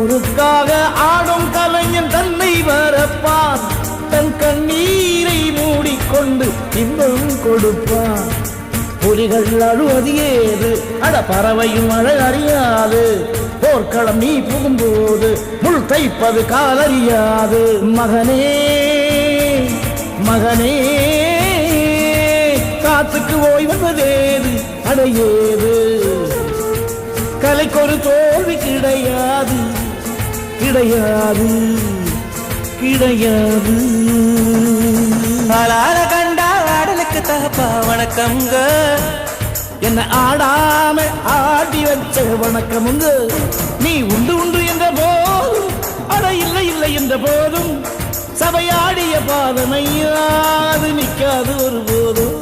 ஊருக்காக ஆடும் கலைஞன் தன்னை வரப்பான் தன் கண்ணீரை மூடிக்கொண்டு இன்பம் கொடுப்பான் புலிகள் அழுவது ஏது அட பறவையும் அழ அறியாது போர்க்களம் நீ புகும்போது முள் தைப்பது காலறியாது மகனே மகனே காத்துக்கு ஓய்வதேது அடையேது கலைக்கொரு தோல்வி கிடையாது கிடையாது கிடையாது ஆளார கண்டா ஆடலுக்கு தகப்பா வணக்கம்ங்க என்ன ஆடாம ஆடி வச்ச வணக்கமுங்க நீ உண்டு உண்டு என்ற போதும் அட இல்லை இல்லை என்ற போதும் சபையாடிய பாதமையாது நிற்காது ஒரு போதும்